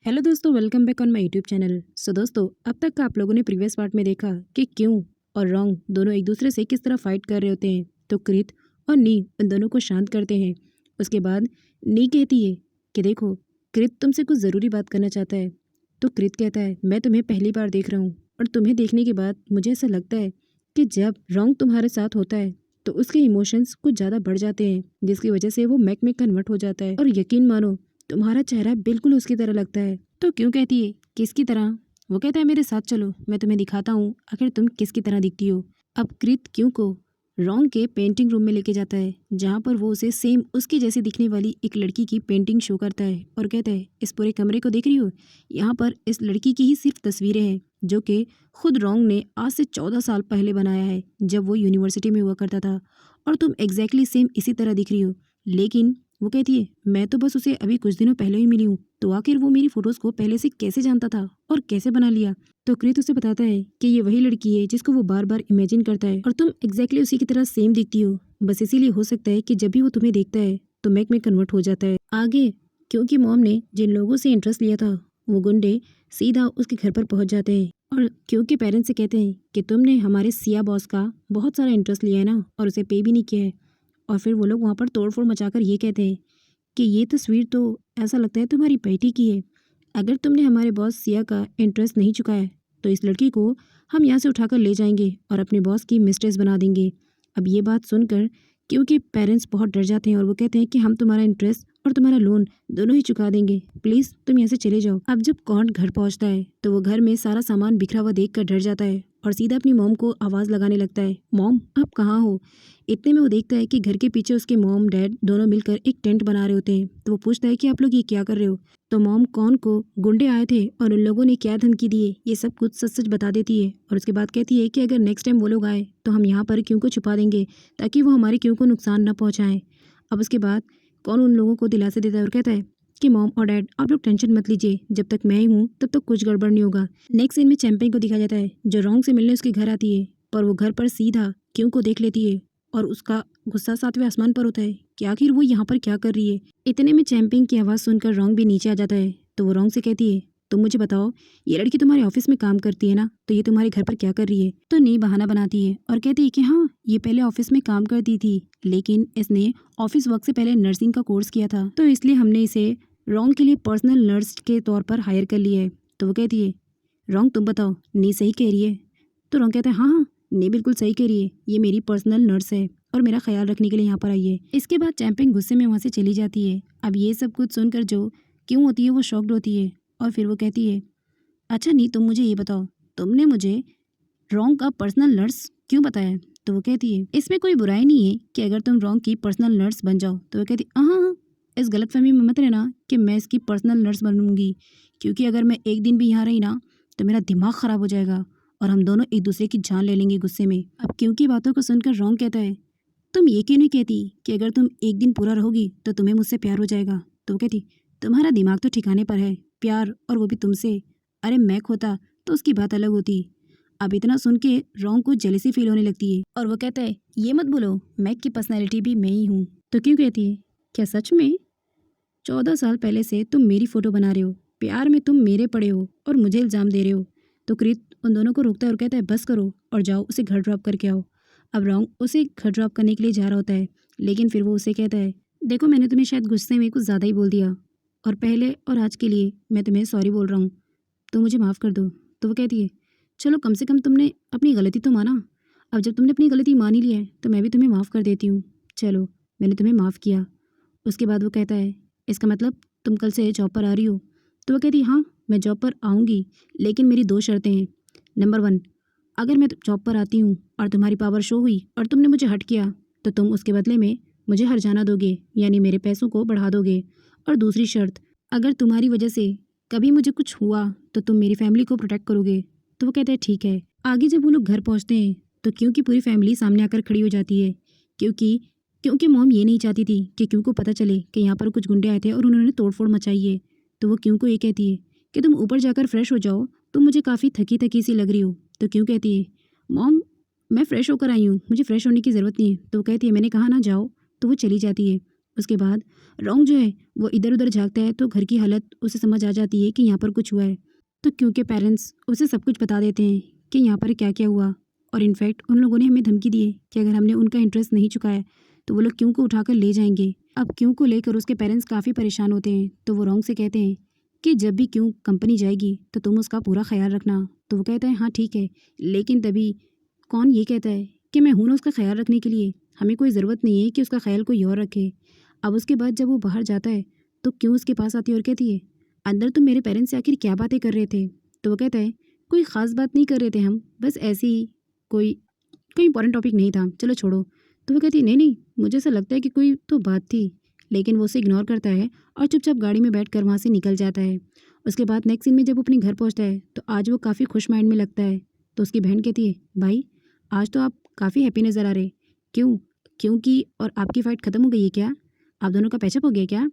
Hello दोस्तों, welcome back on my YouTube channel. दोस्तों, अब तक का आप लोगों ने प्रीवियस पार्ट में देखा कि क्यों और रॉन्ग दोनों एक दूसरे से किस तरह फाइट कर रहे होते हैं। तो कृत और नी उन दोनों को शांत करते हैं। उसके बाद नी कहती है कि देखो, कृत तुमसे कुछ ज़रूरी बात करना चाहता है। तो कृत कहता है, मैं तुम्हें पहली बार देख रहा हूँ और तुम्हें देखने के बाद मुझे ऐसा लगता है कि जब रॉन्ग तुम्हारे साथ होता है तो उसके इमोशंस कुछ ज़्यादा बढ़ जाते हैं, जिसकी वजह से वो मैक में कन्वर्ट हो जाता है। और यकीन मानो, तुम्हारा चेहरा बिल्कुल उसकी तरह लगता है। तो क्यों कहती है, किसकी तरह? वो कहता है, मेरे साथ चलो, मैं तुम्हें दिखाता हूँ आखिर तुम किसकी तरह दिखती हो। अब कृत क्यों को रॉन्ग के पेंटिंग रूम में लेके जाता है, जहाँ पर वो उसे सेम उसकी जैसी दिखने वाली एक लड़की की पेंटिंग शो करता है और कहता है, इस पूरे कमरे को देख रही हो, यहाँ पर इस लड़की की ही सिर्फ तस्वीरें हैं जो कि खुद रॉन्ग ने आज से 14 साल पहले बनाया है, जब वो यूनिवर्सिटी में हुआ करता था। और तुम एग्जैक्टली सेम इसी तरह दिख रही हो। लेकिन वो कहती है, मैं तो बस उसे अभी कुछ दिनों पहले ही मिली हूँ, तो आखिर वो मेरी फोटोज को पहले से कैसे जानता था और कैसे बना लिया। तो कृत उसे बताता है कि ये वही लड़की है जिसको वो बार बार इमेजिन करता है और तुम एग्जैक्टली उसी की तरह सेम दिखती हो। बस इसीलिए हो सकता है कि जब भी वो तुम्हें देखता है तो मैक में कन्वर्ट हो जाता है। आगे, क्योंकि मॉम ने जिन लोगों से इंटरेस्ट लिया था वो गुंडे सीधा उसके घर पर पहुंच जाते हैं। और क्योंकि पेरेंट्स से कहते हैं कि तुमने हमारे सिया बॉस का बहुत सारा इंटरेस्ट लिया है ना, और उसे पे भी नहीं किया है। और फिर वो लोग वहाँ पर तोड़फोड़ मचाकर ये कहते हैं कि ये तस्वीर तो ऐसा लगता है तुम्हारी बेटी की है। अगर तुमने हमारे बॉस सिया का इंटरेस्ट नहीं चुकाया तो इस लड़की को हम यहाँ से उठाकर ले जाएंगे और अपने बॉस की मिस्ट्रेस बना देंगे। अब ये बात सुनकर क्योंकि पेरेंट्स बहुत डर जाते हैं और वो कहते हैं कि हम तुम्हारा इंटरेस्ट और तुम्हारा लोन दोनों ही चुका देंगे, प्लीज़ तुम यहाँ से चले जाओ। अब जब कॉर्न घर पहुँचता है तो वो घर में सारा सामान बिखरा हुआ देख कर डर जाता है और सीधा अपनी मॉम को आवाज़ लगाने लगता है, मॉम आप कहाँ हो? इतने में वो देखता है कि घर के पीछे उसके मॉम डैड दोनों मिलकर एक टेंट बना रहे होते हैं। तो वो पूछता है कि आप लोग ये क्या कर रहे हो? तो मॉम कौन को गुंडे आए थे और उन लोगों ने क्या धमकी दी है ये सब कुछ सच सच बता देती है। और उसके बाद कहती है कि अगर नेक्स्ट टाइम वो लोग आए तो हम यहाँ पर क्यों को छुपा देंगे ताकि वो हमारे क्यों को नुकसान न पहुँचाएं। अब उसके बाद कौन उन लोगों को दिलासा देता है और कहता है कि मॉम और डैड आप लोग टेंशन मत लीजिए, जब तक मैं हूँ तब तक कुछ गड़बड़ नहीं होगा। नेक्स्ट सीन में चैंपियन को दिखाया जाता है जो रॉन्ग से मिलने उसके घर आती है, पर वो घर पर सीधा क्यों को देख लेती है और उसका गुस्सा 7वें आसमान पर होता है कि आखिर वो यहाँ पर क्या कर रही है। इतने में चैंपियन की आवाज़ सुनकर रॉन्ग भी नीचे आ जाता है। तो वो रॉन्ग से कहती है, तुम मुझे बताओ, ये लड़की तुम्हारे ऑफिस में काम करती है ना, तो ये तुम्हारे घर पर क्या कर रही है? तो नी बहाना बनाती है और कहती है कि हाँ, ये पहले ऑफिस में काम करती थी, लेकिन इसने ऑफिस वर्क से पहले नर्सिंग का कोर्स किया था, तो इसलिए हमने इसे रॉन्ग के लिए पर्सनल नर्स के तौर पर हायर कर लिया है। तो वो कहती है, रॉन्ग तुम बताओ, नी सही कह रही है? तो रॉन्ग कहता है, हाँ हाँ, नी बिल्कुल सही कह रही है, ये मेरी पर्सनल नर्स है और मेरा ख्याल रखने के लिए यहाँ पर आई है। इसके बाद चैंपियन गुस्से में वहाँ से चली जाती है। अब ये सब कुछ सुनकर जो क्यों होती है वो शॉक्ड होती है और फिर वो कहती है, अच्छा नहीं, तुम मुझे ये बताओ, तुमने मुझे रॉन्ग का पर्सनल नर्स क्यों बताया? तो वो कहती है, इसमें कोई बुराई नहीं है कि अगर तुम रॉन्ग की पर्सनल नर्स बन जाओ। तो वो कहती है, हाँ हाँ, इस गलतफहमी में मत रहना कि मैं इसकी पर्सनल नर्स बनूंगी, क्योंकि अगर मैं एक दिन भी यहाँ रही ना तो मेरा दिमाग ख़राब हो जाएगा और हम दोनों एक दूसरे की जान ले लेंगे गुस्से में। अब क्योंकि बातों को सुनकर रॉन्ग कहता है, तुम ये क्यों नहीं कहती कि अगर तुम एक दिन पूरा रहोगी तो तुम्हें मुझसे प्यार हो जाएगा? तो वो कहती, तुम्हारा दिमाग तो ठिकाने पर है, प्यार और वो भी तुमसे? अरे मैक होता तो उसकी बात अलग होती। अब इतना सुन के रॉन्ग को जेलेसी फील होने लगती है और वो कहता है, ये मत बोलो, मैक की पर्सनैलिटी भी मैं ही हूँ। तो क्यों कहती है, क्या सच में 14 साल पहले से तुम मेरी फ़ोटो बना रहे हो, प्यार में तुम मेरे पड़े हो और मुझे इल्ज़ाम दे रहे हो? तो कृत उन दोनों को रोकता है और कहता है, बस करो और जाओ उसे घर ड्रॉप करके आओ। अब रॉन्ग उसे घर ड्रॉप करने के लिए जा रहा होता है, लेकिन फिर वो उसे कहता है, देखो मैंने तुम्हें शायद गुस्से में कुछ ज़्यादा ही बोल दिया और पहले और आज के लिए मैं तुम्हें सॉरी बोल रहा हूँ, तो मुझे माफ़ कर दो। तो वो कहती है, चलो कम से कम तुमने अपनी गलती तो माना। अब जब तुमने अपनी गलती मान ही ली है तो मैं भी तुम्हें माफ़ कर देती हूँ। चलो, मैंने तुम्हें माफ़ किया। उसके बाद वो कहता है, इसका मतलब तुम कल से जॉब पर आ रही हो? तो वो कहती है, हाँ मैं जॉब पर आऊँगी, लेकिन मेरी 2 शर्तें हैं। नंबर 1, अगर मैं जॉब पर आती हूँ और तुम्हारी पावर शो हुई और तुमने मुझे हर्ट किया तो तुम उसके बदले में मुझे हर्जाना दोगे, यानी मेरे पैसों को बढ़ा दोगे। और दूसरी शर्त, अगर तुम्हारी वजह से कभी मुझे कुछ हुआ तो तुम मेरी फैमिली को प्रोटेक्ट करोगे। तो वो कहता है, ठीक है। आगे जब वो लोग घर पहुँचते हैं तो क्योंकि पूरी फैमिली सामने आकर खड़ी हो जाती है, क्योंकि क्योंकि मॉम ये नहीं चाहती थी कि क्यों को पता चले कि यहाँ पर कुछ गुंडे आए थे और उन्होंने तोड़फोड़ मचाई है। तो वो क्यों को ये कहती है कि तुम ऊपर जाकर फ्रेश हो जाओ, तुम मुझे काफ़ी थकी थकी सी लग रही हो। तो क्यों कहती है, मॉम मैं फ़्रेश होकर आई हूँ, मुझे फ़्रेश होने की ज़रूरत नहीं है। तो वो कहती है, मैंने कहा ना जाओ। तो वो चली जाती है। उसके बाद रॉन्ग जो है वो इधर उधर झाँकता है तो घर की हालत उसे समझ आ जाती है कि यहाँ पर कुछ हुआ है। तो क्यू के पेरेंट्स उसे सब कुछ बता देते हैं कि यहाँ पर क्या क्या हुआ, और इनफैक्ट उन लोगों ने हमें धमकी दी है कि अगर हमने उनका इंटरेस्ट नहीं चुकाया तो वो लोग क्यों को उठाकर ले जाएंगे। अब क्यों को लेकर उसके पेरेंट्स काफ़ी परेशान होते हैं, तो वो रॉन्ग से कहते हैं कि जब भी क्यों कंपनी जाएगी तो तुम उसका पूरा ख्याल रखना। तो वो कहता है हाँ ठीक है, लेकिन तभी कौन ये कहता है कि मैं हूं ना उसका ख्याल रखने के लिए, हमें कोई ज़रूरत नहीं है कि उसका ख्याल कोई और रखे। अब उसके बाद जब वो बाहर जाता है तो क्यों उसके पास आती है और कहती है अंदर तुम मेरे पेरेंट्स से आखिर क्या बातें कर रहे थे। तो वो कहता है कोई ख़ास बात नहीं कर रहे थे हम, बस ऐसे ही कोई कोई इंपॉर्टेंट टॉपिक नहीं था, चलो छोड़ो। तो वो कहती है नहीं नहीं, मुझे ऐसा लगता है कि कोई तो बात थी। लेकिन वो उसे इग्नोर करता है और चुपचाप गाड़ी में बैठकर वहाँ से निकल जाता है। उसके बाद नेक्स्ट सीन में जब वो अपने घर पहुँचता है तो आज वो काफ़ी खुश माइंड में लगता है। तो उसकी बहन कहती है भाई आज तो आप काफ़ी हैप्पी नज़र आ रहे, क्यों? क्योंकि और आपकी फ़ाइट ख़त्म हो गई है क्या? आप दोनों का पैचअप हो गया क्या?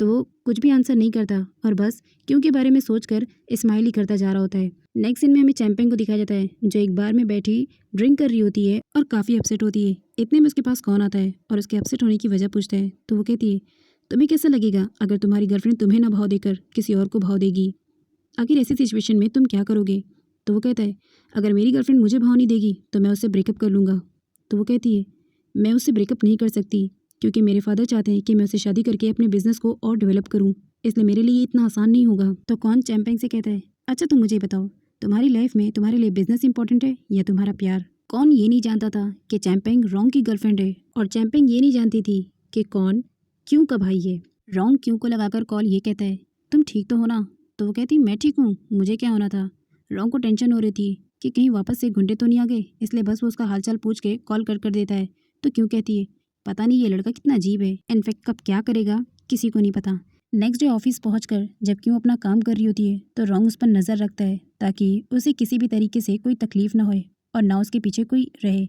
तो वो कुछ भी आंसर नहीं करता और बस क्यों के बारे में सोचकर स्माइल ही करता जा रहा होता है। नेक्स्ट सीन में हमें चैंपियन को दिखाया जाता है जो एक बार में बैठी ड्रिंक कर रही होती है और काफ़ी अपसेट होती है। इतने में उसके पास कौन आता है और उसके अपसेट होने की वजह पूछता है। तो वो कहती है तुम्हें कैसा लगेगा अगर तुम्हारी गर्लफ्रेंड तुम्हें ना भाव देकर किसी और को भाव देगी? आखिर ऐसी सिचुएशन में तुम क्या करोगे? तो वो कहता है अगर मेरी गर्लफ्रेंड मुझे भाव नहीं देगी तो मैं उससे ब्रेकअप कर लूँगा। तो वो कहती है मैं उससे ब्रेकअप नहीं कर सकती क्योंकि मेरे फादर चाहते हैं कि मैं उससे शादी करके अपने बिजनेस को और डेवलप करूं, इसलिए मेरे लिए ये इतना आसान नहीं होगा। तो कौन चैंपियन से कहता है अच्छा तुम मुझे बताओ तुम्हारी लाइफ में तुम्हारे लिए बिजनेस इंपॉर्टेंट है या तुम्हारा प्यार? कौन ये नहीं जानता था कि चैंपियन रॉन्ग की गर्लफ्रेंड है, और चैंपियन ये नहीं जानती थी कि कौन क्यों का भाई है। रॉन्ग क्यों को लगाकर कॉल ये कहता है तुम ठीक तो हो ना? तो वो कहती मैं ठीक हूँ, मुझे क्या होना था। रॉन्ग को टेंशन हो रही थी कि कहीं वापस से गुंडे तो नहीं आ गए, इसलिए बस वो उसका हालचाल पूछ के कॉल कर देता है। तो क्यों कहती है पता नहीं ये लड़का कितना अजीब है, इनफैक्ट कब क्या करेगा किसी को नहीं पता। नेक्स्ट डे ऑफिस पहुंचकर जब क्यों अपना काम कर रही होती है तो रॉन्ग उस पर नज़र रखता है ताकि उसे किसी भी तरीके से कोई तकलीफ ना होए और ना उसके पीछे कोई रहे।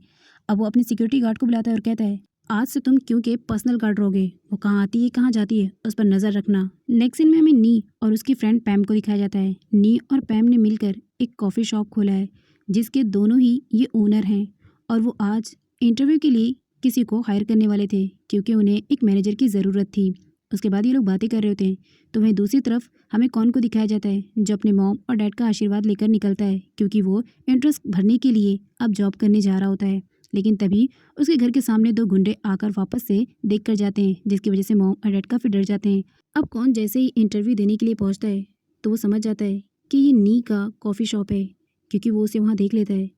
अब वो अपने सिक्योरिटी गार्ड को बुलाता है और कहता है आज से तुम क्यों के पर्सनल गार्ड रहोगे, वो कहाँ आती है कहाँ जाती है उस पर नज़र रखना। नेक्स्ट सीन में हमें नी और उसकी फ्रेंड पैम को दिखाया जाता है। नी और पैम ने मिलकर एक कॉफ़ी शॉप खोला है जिसके दोनों ही ये ओनर हैं, और वो आज इंटरव्यू के लिए किसी को हायर करने वाले थे क्योंकि उन्हें एक मैनेजर की ज़रूरत थी। उसके बाद ये लोग बातें कर रहे होते हैं तो वहीं दूसरी तरफ हमें कौन को दिखाया जाता है जो अपने मॉम और डैड का आशीर्वाद लेकर निकलता है क्योंकि वो इंटरेस्ट भरने के लिए अब जॉब करने जा रहा होता है। लेकिन तभी उसके घर के सामने दो गुंडे आकर वापस से देख कर जाते हैं जिसकी वजह से मॉम और डैड काफ़ी डर जाते हैं। अब कौन जैसे ही इंटरव्यू देने के लिए पहुँचता है तो वो समझ जाता है कि ये नी का कॉफ़ी शॉप है क्योंकि वो उसे वहाँ देख लेता है।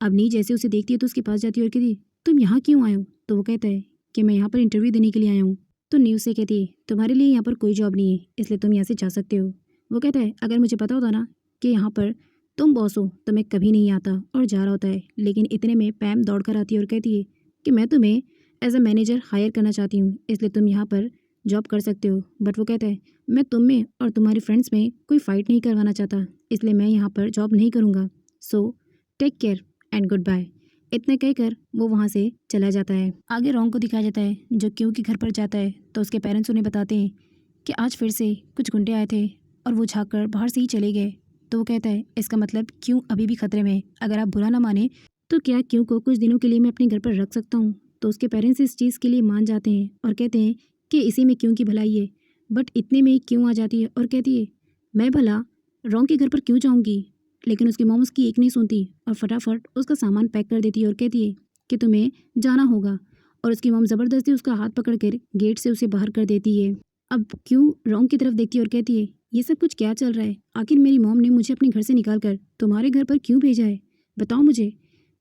अब नी जैसे उसे देखती है तो उसके पास जाती है और कहती है तुम यहाँ क्यों आए हो? तो वो कहता है कि मैं यहाँ पर इंटरव्यू देने के लिए आया हूँ। तो नी उससे कहती है तुम्हारे लिए यहाँ पर कोई जॉब नहीं है इसलिए तुम यहाँ से जा सकते हो। वो कहता है अगर मुझे पता होता ना कि यहाँ पर तुम बॉस हो तो मैं कभी नहीं आता, और जा रहा होता है। लेकिन इतने में पैम दौड़ कर आती है और कहती है कि मैं तुम्हें एज अ मैनेजर हायर करना चाहती हूँ इसलिए तुम यहाँ पर जॉब कर सकते हो। बट वो कहता है मैं तुम में और तुम्हारी फ्रेंड्स में कोई फ़ाइट नहीं करवाना चाहता इसलिए मैं यहाँ पर जॉब नहीं करूँगा, so take care and goodbye. इतने कहकर वो वहाँ से चला जाता है। आगे रॉन्ग को दिखाया जाता है जो क्यों के घर पर जाता है तो उसके पेरेंट्स उन्हें बताते हैं कि आज फिर से कुछ गुंडे आए थे और वो झाँक कर बाहर से ही चले गए। तो वो कहता है इसका मतलब क्यों अभी भी खतरे में है, अगर आप बुरा ना माने तो क्या क्यों को कुछ दिनों के लिए मैं अपने घर पर रख सकता हूँ? तो उसके पेरेंट्स इस चीज़ के लिए मान जाते हैं और कहते हैं कि इसी में क्यों की भलाई है। बट इतने में क्यों आ जाती है और कहती है मैं भला रॉन्ग के घर पर क्यों जाऊँगी? लेकिन उसकी मॉम उसकी एक नहीं सुनती और फटाफट उसका सामान पैक कर देती है और कहती है कि तुम्हें जाना होगा, और उसकी मॉम ज़बरदस्ती उसका हाथ पकड़कर गेट से उसे बाहर कर देती है। अब क्यों रॉन्ग की तरफ देखती है और कहती है ये सब कुछ क्या चल रहा है? आखिर मेरी मॉम ने मुझे अपने घर से निकाल कर तुम्हारे घर पर क्यों भेजा है? बताओ मुझे,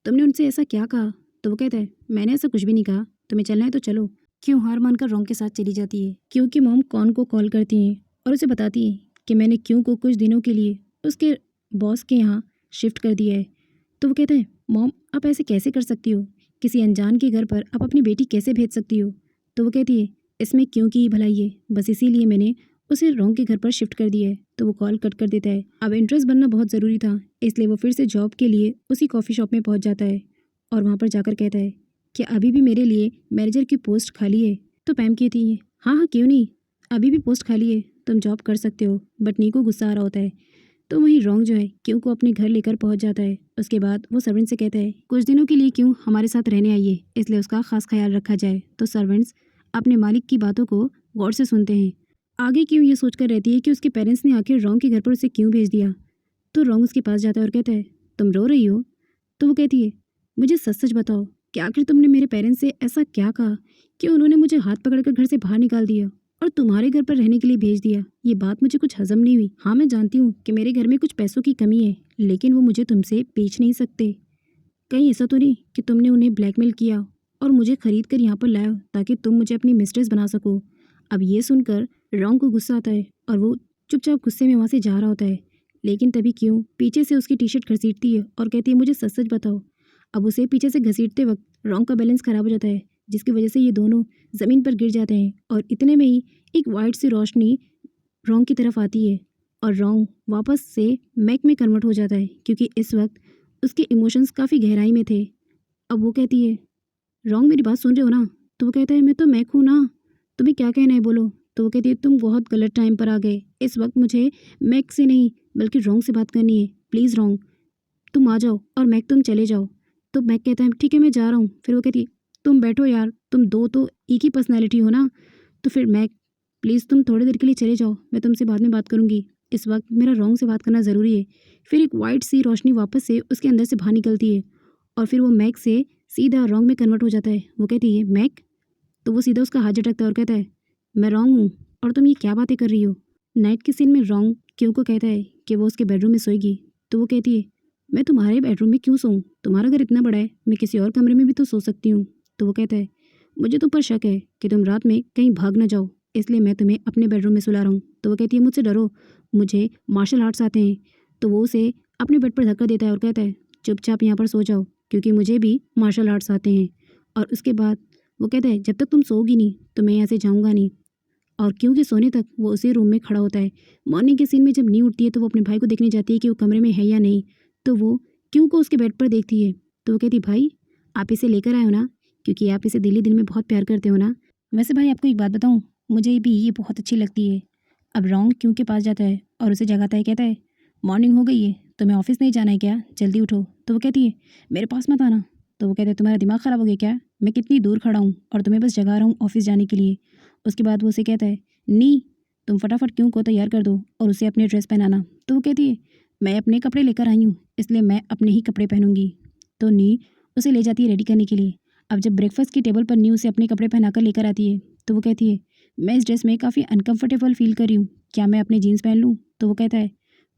तुमने उनसे ऐसा क्या कहा? तो वो कहता है मैंने ऐसा कुछ भी नहीं कहा, तुम्हें चलना है तो चलो। क्यों हार मानकर रॉन्ग के साथ चली जाती है क्योंकि मॉम कौन को कॉल करती हैं और उसे बताती है कि मैंने क्यों को कुछ दिनों के लिए उसके बॉस के यहाँ शिफ्ट कर दिया है। तो वो कहता है मॉम आप ऐसे कैसे कर सकती हो, किसी अनजान के घर पर आप अपनी बेटी कैसे भेज सकती हो? तो वो कहती है इसमें क्यों की ही भलाई है, बस इसीलिए मैंने उसे रॉन्ग के घर पर शिफ्ट कर दिया है। तो वो कॉल कट कर देता है। अब इंटरेस्ट बनना बहुत ज़रूरी था इसलिए वो फिर से जॉब के लिए उसी कॉफ़ी शॉप में पहुंच जाता है और वहाँ पर जाकर कहता है कि अभी भी मेरे लिए मैनेजर की पोस्ट खाली है। तो पैम कहती है हाँ हाँ क्यों नहीं, अभी भी पोस्ट खाली है, तुम जॉब कर सकते हो। बट नी को गुस्सा आ रहा होता है तो वहीं रॉन्ग जो है क्यों को अपने घर लेकर पहुंच जाता है। उसके बाद वो सर्वेंट से कहता है कुछ दिनों के लिए क्यों हमारे साथ रहने आइए इसलिए उसका खास ख्याल रखा जाए। तो सर्वेंट्स अपने मालिक की बातों को गौर से सुनते हैं। आगे क्यों ये सोचकर रहती है कि उसके पेरेंट्स ने आखिर रोंग के घर पर उसे क्यों भेज दिया। तो रोंग उसके पास जाता है और कहता है, तुम रो रही हो? तो वो कहती है, मुझे सच सच बताओ कि आखिर तुमने मेरे पेरेंट्स से ऐसा क्या कहा कि उन्होंने मुझे हाथ पकड़कर घर से बाहर निकाल दिया और तुम्हारे घर पर रहने के लिए भेज दिया। ये बात मुझे कुछ हजम नहीं हुई। हाँ, मैं जानती हूँ कि मेरे घर में कुछ पैसों की कमी है, लेकिन वो मुझे तुमसे बेच नहीं सकते। कहीं ऐसा तो नहीं कि तुमने उन्हें ब्लैकमेल किया और मुझे खरीद कर यहाँ पर लाया ताकि तुम मुझे अपनी मिस्ट्रेस बना सको। अब ये सुनकर रोंग को गुस्सा आता है और वो चुपचाप गुस्से में वहाँ से जा रहा होता है। लेकिन तभी क्यों पीछे से उसकी टी शर्ट घसीटती है और कहती है, मुझे सच सच बताओ। अब उसे पीछे से घसीटते वक्त रोंग का बैलेंस खराब हो जाता है, जिसकी वजह से ये दोनों ज़मीन पर गिर जाते हैं और इतने में ही एक वाइट सी रोशनी रोंग की तरफ आती है और रोंग वापस से मैक में कन्वर्ट हो जाता है, क्योंकि इस वक्त उसके इमोशंस काफ़ी गहराई में थे। अब वो कहती है, रोंग मेरी बात सुन रहे हो ना? तो वो कहता है, मैं तो मैक हूँ ना, तुम्हें क्या कहना है बोलो। तो वो कहती है, तुम बहुत गलत टाइम पर आ गए। इस वक्त मुझे मैक से नहीं बल्कि रोंग से बात करनी है। प्लीज़ रोंग, तुम आ जाओ और मैक तुम चले जाओ। तो मैक कहता है, ठीक है मैं जा रहा हूँ। फिर वो कहती है, तुम बैठो यार, तुम दो तो एक ही पर्सनैलिटी हो ना। तो फिर मैक, प्लीज़ तुम थोड़ी देर के लिए चले जाओ, मैं तुमसे बाद में बात करूँगी। इस वक्त मेरा रोंग से बात करना ज़रूरी है। फिर एक वाइट सी रोशनी वापस से उसके अंदर से बाहर निकलती है और फिर वो मैक से सीधा रोंग में कन्वर्ट हो जाता है। वो कहती है, मैक। तो वो सीधा उसका हाथ झटकता है और कहता है, मैं रोंग हूँ और तुम ये क्या बातें कर रही हो। नाइट के सीन में रोंग क्यों को कहता है कि वो उसके बेडरूम में सोएगी। तो वो कहती है, मैं तुम्हारे बेडरूम में क्यों सोऊं, तुम्हारा घर इतना बड़ा है, मैं किसी और कमरे में भी तो सो सकती हूँ। तो वो कहता है, मुझे तुम पर शक है कि तुम रात में कहीं भाग ना जाओ, इसलिए मैं तुम्हें अपने बेडरूम में सुला रहा हूँ। तो वो कहती है, मुझसे डरो, मुझे मार्शल आर्ट्स आते हैं। तो वो उसे अपने बेड पर धक्का देता है और कहता है, चुपचाप यहाँ पर सो जाओ, क्योंकि मुझे भी मार्शल आर्ट्स आते हैं। और उसके बाद वो कहता है, जब तक तुम सोओगी नहीं तो मैं यहाँ से जाऊँगा नहीं। और क्योंकि सोने तक वो उसी रूम में खड़ा होता है। मॉर्निंग के सीन में जब नींद उठती है तो वो अपने भाई को देखने जाती है कि वो कमरे में है या नहीं। तो वो क्यों को उसके बेड पर देखती है। तो वो कहती, भाई आप इसे लेकर आए हो ना, क्योंकि आप इसे दिल ही दिल में बहुत प्यार करते हो ना। वैसे भाई आपको एक बात बताऊँ, मुझे भी ये बहुत अच्छी लगती है। अब रोंग क्यों के पास जाता है और उसे जगाता है, कहता है, मॉर्निंग हो गई है, तुम्हें ऑफिस नहीं जाना है क्या, जल्दी उठो। तो वो कहती है, मेरे पास मत आना। तो वो कहते हैं, तुम्हारा दिमाग ख़राब हो गया क्या, मैं कितनी दूर खड़ा हूँ और तुम्हें बस जगा रहा हूँ ऑफिस जाने के लिए। उसके बाद वो उसे कहता है, नी तुम फटाफट क्यों को तैयार कर दो और उसे अपने ड्रेस पहनाना। तो वो कहती है, मैं अपने कपड़े लेकर आई हूँ, इसलिए मैं अपने ही कपड़े पहनूंगी। तो नी उसे ले जाती है रेडी करने के लिए। अब जब ब्रेकफास्ट की टेबल पर नी उसे अपने कपड़े पहनाकर लेकर आती है तो वो कहती है, मैं इस ड्रेस में काफ़ी अनकंफर्टेबल फील कर रही हूँ, क्या मैं अपने जीन्स पहन लूँ। तो वो कहता है,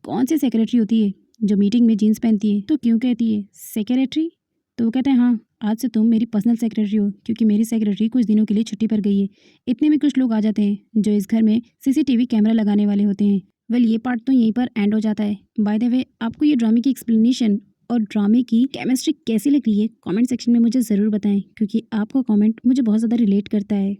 कौन सी सेक्रेटरी होती है जो मीटिंग में जीन्स पहनती है। तो क्यों कहती है, सेक्रेटरी। तो वो कहता है, हाँ आज से तुम मेरी पर्सनल सेक्रेटरी हो, क्योंकि मेरी सेक्रेटरी कुछ दिनों के लिए छुट्टी पर गई है। इतने में कुछ लोग आ जाते हैं जो इस घर में सीसीटीवी कैमरा लगाने वाले होते हैं। वेल ये पार्ट तो यहीं पर एंड हो जाता है। बाय द वे आपको ये ड्रामे की एक्सप्लेनेशन और ड्रामे की केमिस्ट्री कैसी लग रही है कमेंट सेक्शन में मुझे ज़रूर बताएं, क्योंकि आपका कमेंट मुझे बहुत ज़्यादा रिलेट करता है।